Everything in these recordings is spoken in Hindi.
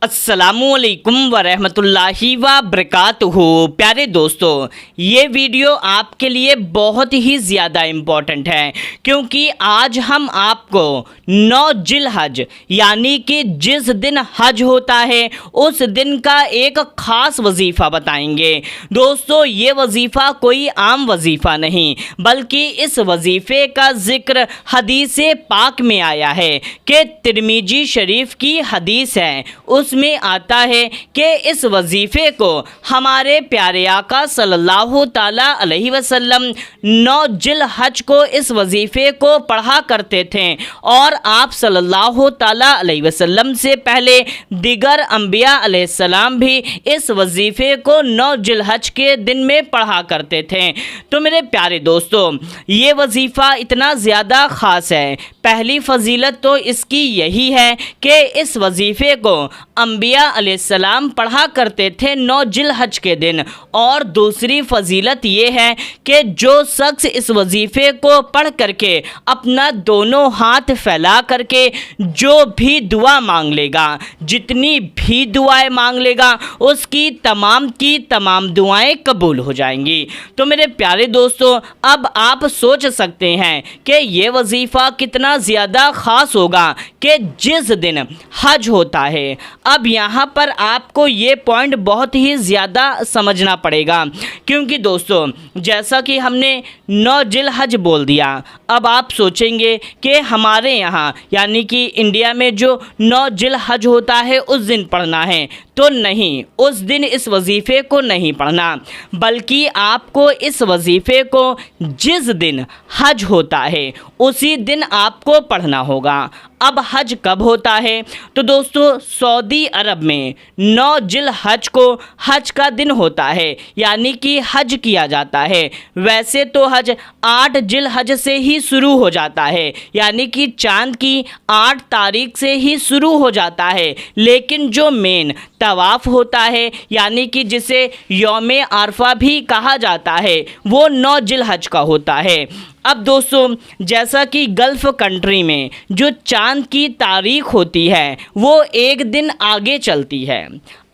अस्सलामुअलैकुम वरहमतुल्लाहि व बरकातुहू। प्यारे दोस्तों, ये वीडियो आपके लिए बहुत ही ज़्यादा इम्पॉर्टेंट है क्योंकि आज हम आपको 9 जिलहज यानी कि जिस दिन हज होता है उस दिन का एक ख़ास वजीफ़ा बताएंगे। दोस्तों, ये वजीफ़ा कोई आम वजीफ़ा नहीं बल्कि इस वजीफ़े का ज़िक्र हदीस पाक में आया है कि तिरमिजी शरीफ की हदीस है। उसमें आता है कि इस वजीफ़े को हमारे प्यारे आका सल्लल्लाहु ताला अलैहि वसल्लम 9 जिलहज को इस वजीफ़े को पढ़ा करते थे और आप सल्लल्लाहु ताला अलैहि वसल्लम से पहले दिगर अंबिया अलैहिस्सलाम भी इस वजीफ़े को 9 जिलहज के दिन में पढ़ा करते थे। तो मेरे प्यारे दोस्तों, ये वजीफ़ा इतना ज़्यादा ख़ास है। पहली फ़जीलत तो इसकी यही है कि इस वजीफ़े को अंबिया अलैहिस्सलाम पढ़ा करते थे 9 जिलहज के दिन। और दूसरी फ़जीलत ये है कि जो शख्स इस वजीफ़े को पढ़ करके अपना दोनों हाथ फैला करके जो भी दुआ मांग लेगा, जितनी भी दुआएं मांग लेगा, उसकी तमाम की तमाम दुआएं कबूल हो जाएंगी। तो मेरे प्यारे दोस्तों, अब आप सोच सकते हैं कि ये वजीफ़ा कितना ज़्यादा ख़ास होगा कि जिस दिन हज होता है। अब यहाँ पर आपको ये पॉइंट बहुत ही ज़्यादा समझना पड़ेगा क्योंकि दोस्तों, जैसा कि हमने 9 जिलहज बोल दिया, अब आप सोचेंगे कि हमारे यहाँ यानी कि इंडिया में जो 9 जिलहज होता है उस दिन पढ़ना है। तो नहीं, उस दिन इस वजीफ़े को नहीं पढ़ना बल्कि आपको इस वजीफ़े को जिस दिन हज होता है उसी दिन आपको पढ़ना होगा। अब हज कब होता है? तो दोस्तों, सऊदी अरब में 9 जिलहज को हज का दिन होता है यानी कि हज किया जाता है। वैसे तो हज 8 जिलहज से ही शुरू हो जाता है यानी कि चांद की 8 तारीख से ही शुरू हो जाता है, लेकिन जो मेन तवाफ़ होता है यानी कि जिसे यौम आरफा भी कहा जाता है वो 9 जिलहज का होता है। अब दोस्तों, जैसा कि गल्फ़ कंट्री में जो चांद की तारीख होती है वो एक दिन आगे चलती है।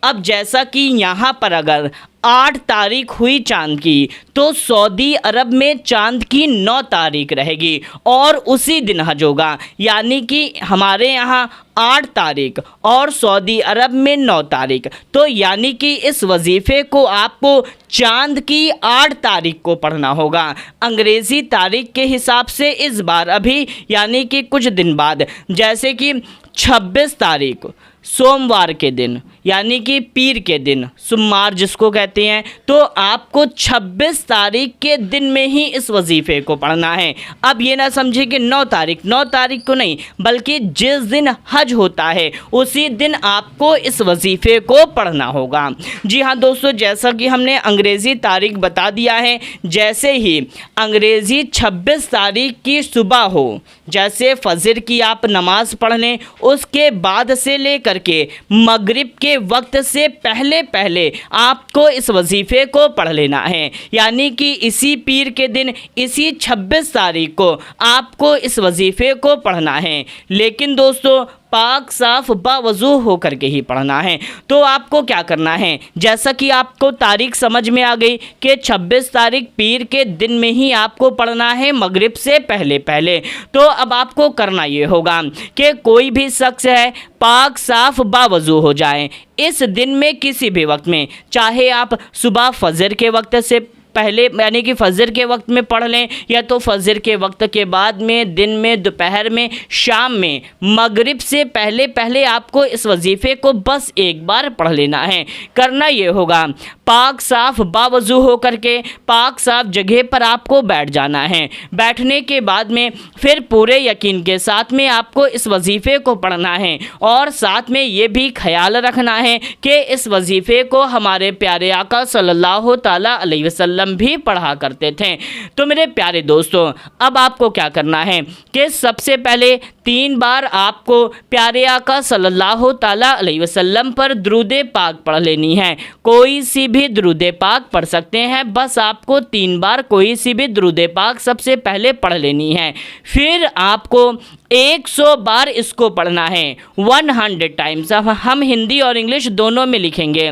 अब जैसा कि यहाँ पर अगर 8 तारीख हुई चांद की तो सऊदी अरब में चांद की 9 तारीख रहेगी और उसी दिन हज होगा यानी कि हमारे यहाँ 8 तारीख और सऊदी अरब में 9 तारीख। तो यानी कि इस वजीफ़े को आपको चांद की 8 तारीख को पढ़ना होगा अंग्रेज़ी तारीख के हिसाब से। इस बार अभी यानी कि कुछ दिन बाद, जैसे कि 26 तारीख सोमवार के दिन यानी कि पीर के दिन, सुमार जिसको कहते हैं, तो आपको 26 तारीख के दिन में ही इस वजीफ़े को पढ़ना है। अब ये ना समझे कि 9 तारीख को नहीं बल्कि जिस दिन हज होता है उसी दिन आपको इस वजीफ़े को पढ़ना होगा। जी हाँ दोस्तों, जैसा कि हमने अंग्रेज़ी तारीख बता दिया है, जैसे ही अंग्रेज़ी 26 तारीख की सुबह हो, जैसे फ़जर की आप नमाज़ पढ़ लें, उसके बाद से लेकर के मगरिब के वक्त से पहले पहले आपको इस वजीफ़े को पढ़ लेना है यानी कि इसी पीर के दिन, इसी 26 तारीख को आपको इस वजीफ़े को पढ़ना है। लेकिन दोस्तों, पाक साफ बावजू होकर के ही पढ़ना है। तो आपको क्या करना है, जैसा कि आपको तारीख समझ में आ गई कि 26 तारीख पीर के दिन में ही आपको पढ़ना है मगरिब से पहले पहले। तो अब आपको करना ये होगा कि कोई भी शख्स है पाक साफ बावजू हो जाए इस दिन में किसी भी वक्त में, चाहे आप सुबह फजर के वक्त से पहले यानी कि फ़जर के वक्त में पढ़ लें या तो फ़जर के वक्त के बाद में, दिन में, दोपहर में, शाम में, मगरिब से पहले पहले आपको इस वजीफ़े को बस एक बार पढ़ लेना है। करना ये होगा, पाक साफ बावजू हो करके पाक साफ जगह पर आपको बैठ जाना है। बैठने के बाद में फिर पूरे यकीन के साथ में आपको इस वजीफ़े को पढ़ना है और साथ में ये भी ख्याल रखना है कि इस वजीफ़े को हमारे प्यारे आका सल्लल्लाहु ताला अलैहि वसल्लम वसल्लम भी पढ़ा करते थे। तो मेरे प्यारे दोस्तों, अब आपको क्या करना है कि सबसे पहले 3 बार आपको प्यारे आका सल्लल्लाहु ताला अलैहि वसल्लम पर दुरूद पाक पढ़ लेनी है। कोई सी भी दुरूद पाक पढ़ सकते हैं, बस आपको 3 बार कोई सी भी दुरूद पाक सबसे पहले पढ़ लेनी है। फिर आपको 100 बार इसको पढ़ना है, 100 टाइम्स। हम हिंदी और इंग्लिश दोनों में लिखेंगे।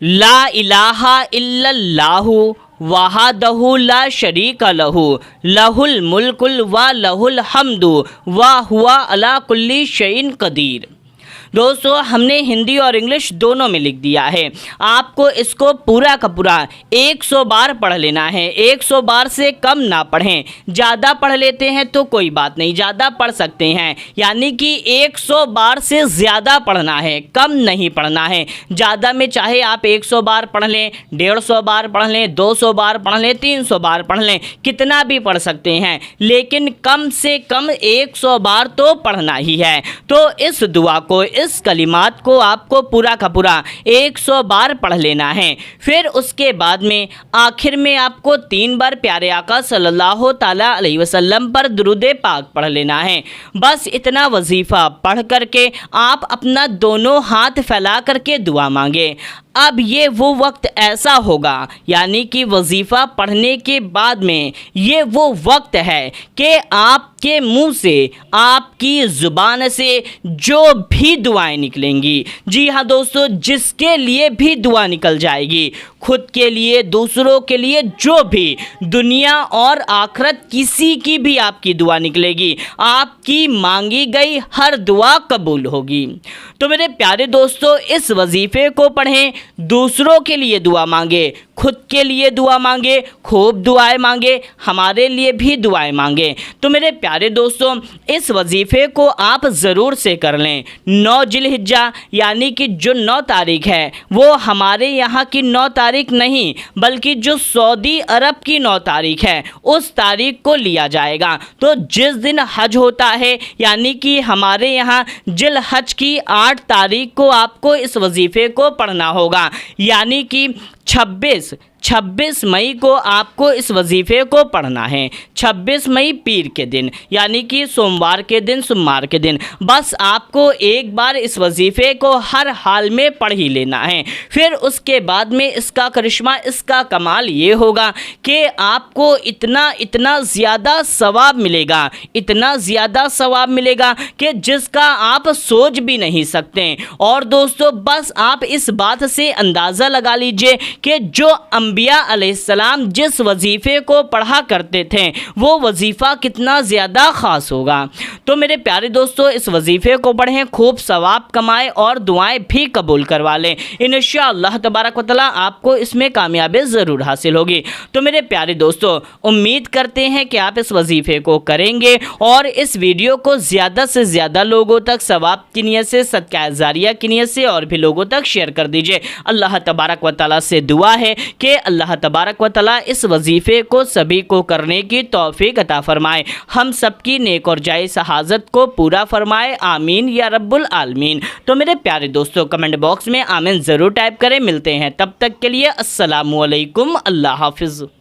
ला इलाहा इल्लल्लाहु वहदहु ला शरीका लहू लहुल मुल्कुल व लहुल हम्दु व हुवा अला कुल्ली शैइन कदीर। दोस्तों, हमने हिंदी और इंग्लिश दोनों में लिख दिया है। आपको इसको पूरा का पूरा 100 बार पढ़ लेना है। 100 बार से कम ना पढ़ें। ज़्यादा पढ़ लेते हैं तो कोई बात नहीं, ज़्यादा पढ़ सकते हैं, यानी कि 100 बार से ज़्यादा पढ़ना है, कम नहीं पढ़ना है। ज़्यादा में चाहे आप 100 बार पढ़ लें, 150 बार पढ़ लें, 200 बार पढ़ लें, 300 बार पढ़ लें, कितना भी पढ़ सकते हैं, लेकिन कम से कम 100 बार तो पढ़ना ही है। तो इस दुआ को, इस कलिमात को आपको पूरा का पूरा 100 बार पढ़ लेना है। फिर उसके बाद में आखिर में आपको 3 बार प्यारे आका सल्लल्लाहु ताला अलैहि वसल्लम पर दुरूद पाक पढ़ लेना है। बस इतना वजीफ़ा पढ़ करके आप अपना दोनों हाथ फैला करके दुआ मांगे। अब ये वो वक्त ऐसा होगा, यानी कि वजीफ़ा पढ़ने के बाद में ये वो वक्त है कि आपके मुंह से, आपकी ज़ुबान से जो भी दुआएं निकलेंगी, जी हाँ दोस्तों, जिसके लिए भी दुआ निकल जाएगी, खुद के लिए, दूसरों के लिए, जो भी, दुनिया और आखिरत किसी की भी आपकी दुआ निकलेगी, आपकी मांगी गई हर दुआ कबूल होगी। तो मेरे प्यारे दोस्तों, इस वजीफ़े को पढ़ें, दूसरों के लिए दुआ मांगे, खुद के लिए दुआ मांगे, खूब दुआएं मांगे, हमारे लिए भी दुआएं मांगे। तो मेरे प्यारे दोस्तों, इस वजीफ़े को आप ज़रूर से कर लें। 9 जिलहिज्जा यानी कि जो 9 तारीख है, वो हमारे यहाँ की 9 तारीख नहीं, बल्कि जो सऊदी अरब की 9 तारीख है, उस तारीख को लिया जाएगा। तो जिस दिन हज होता है, यानी कि हमारे यहाँ जिल हज की 8 तारीख को आपको इस वजीफ़े को पढ़ना होगा, यानी कि 26 मई को आपको इस वजीफ़े को पढ़ना है। 26 मई पीर के दिन, यानी कि सोमवार के दिन, सोमवार के दिन। बस आपको एक बार इस वजीफ़े को हर हाल में पढ़ ही लेना है। फिर उसके बाद में इसका करिश्मा, इसका कमाल ये होगा कि आपको इतना ज़्यादा सवाब मिलेगा, इतना ज़्यादा सवाब मिलेगा कि जिसका आप सोच भी नहीं सकते। और दोस्तों, बस आप इस बात से अंदाज़ा लगा लीजिए कि जो अंबिया अलैहिस्सलाम जिस वजीफ़े को पढ़ा करते थे, वो वजीफ़ा कितना ज़्यादा ख़ास होगा। तो मेरे प्यारे दोस्तों, इस वजीफ़े को पढ़ें, खूब सवाब कमाएं और दुआएं भी कबूल करवा लें। इंशाअल्लाह तबारक व तआला आपको इसमें कामयाबी ज़रूर हासिल होगी। तो मेरे प्यारे दोस्तों, उम्मीद करते हैं कि आप इस वजीफ़े को करेंगे और इस वीडियो को ज़्यादा से ज़्यादा लोगों तक सवाब की नियत से, सदका जारिया की नियत से और भी लोगों तक शेयर कर दीजिए। अल्लाह तबारक व तआला से दुआ है कि अल्लाह तबारक व तआला इस वजीफ़े को सभी को करने की तौफीक अता फरमाए, हम सबकी नेक और जायज़ हाजत को पूरा फरमाए। आमीन या रब्बुल आलमीन। तो मेरे प्यारे दोस्तों, कमेंट बॉक्स में आमीन ज़रूर टाइप करें। मिलते हैं तब तक के लिए अस्सलामु अलैकुम, अल्लाह हाफिज़।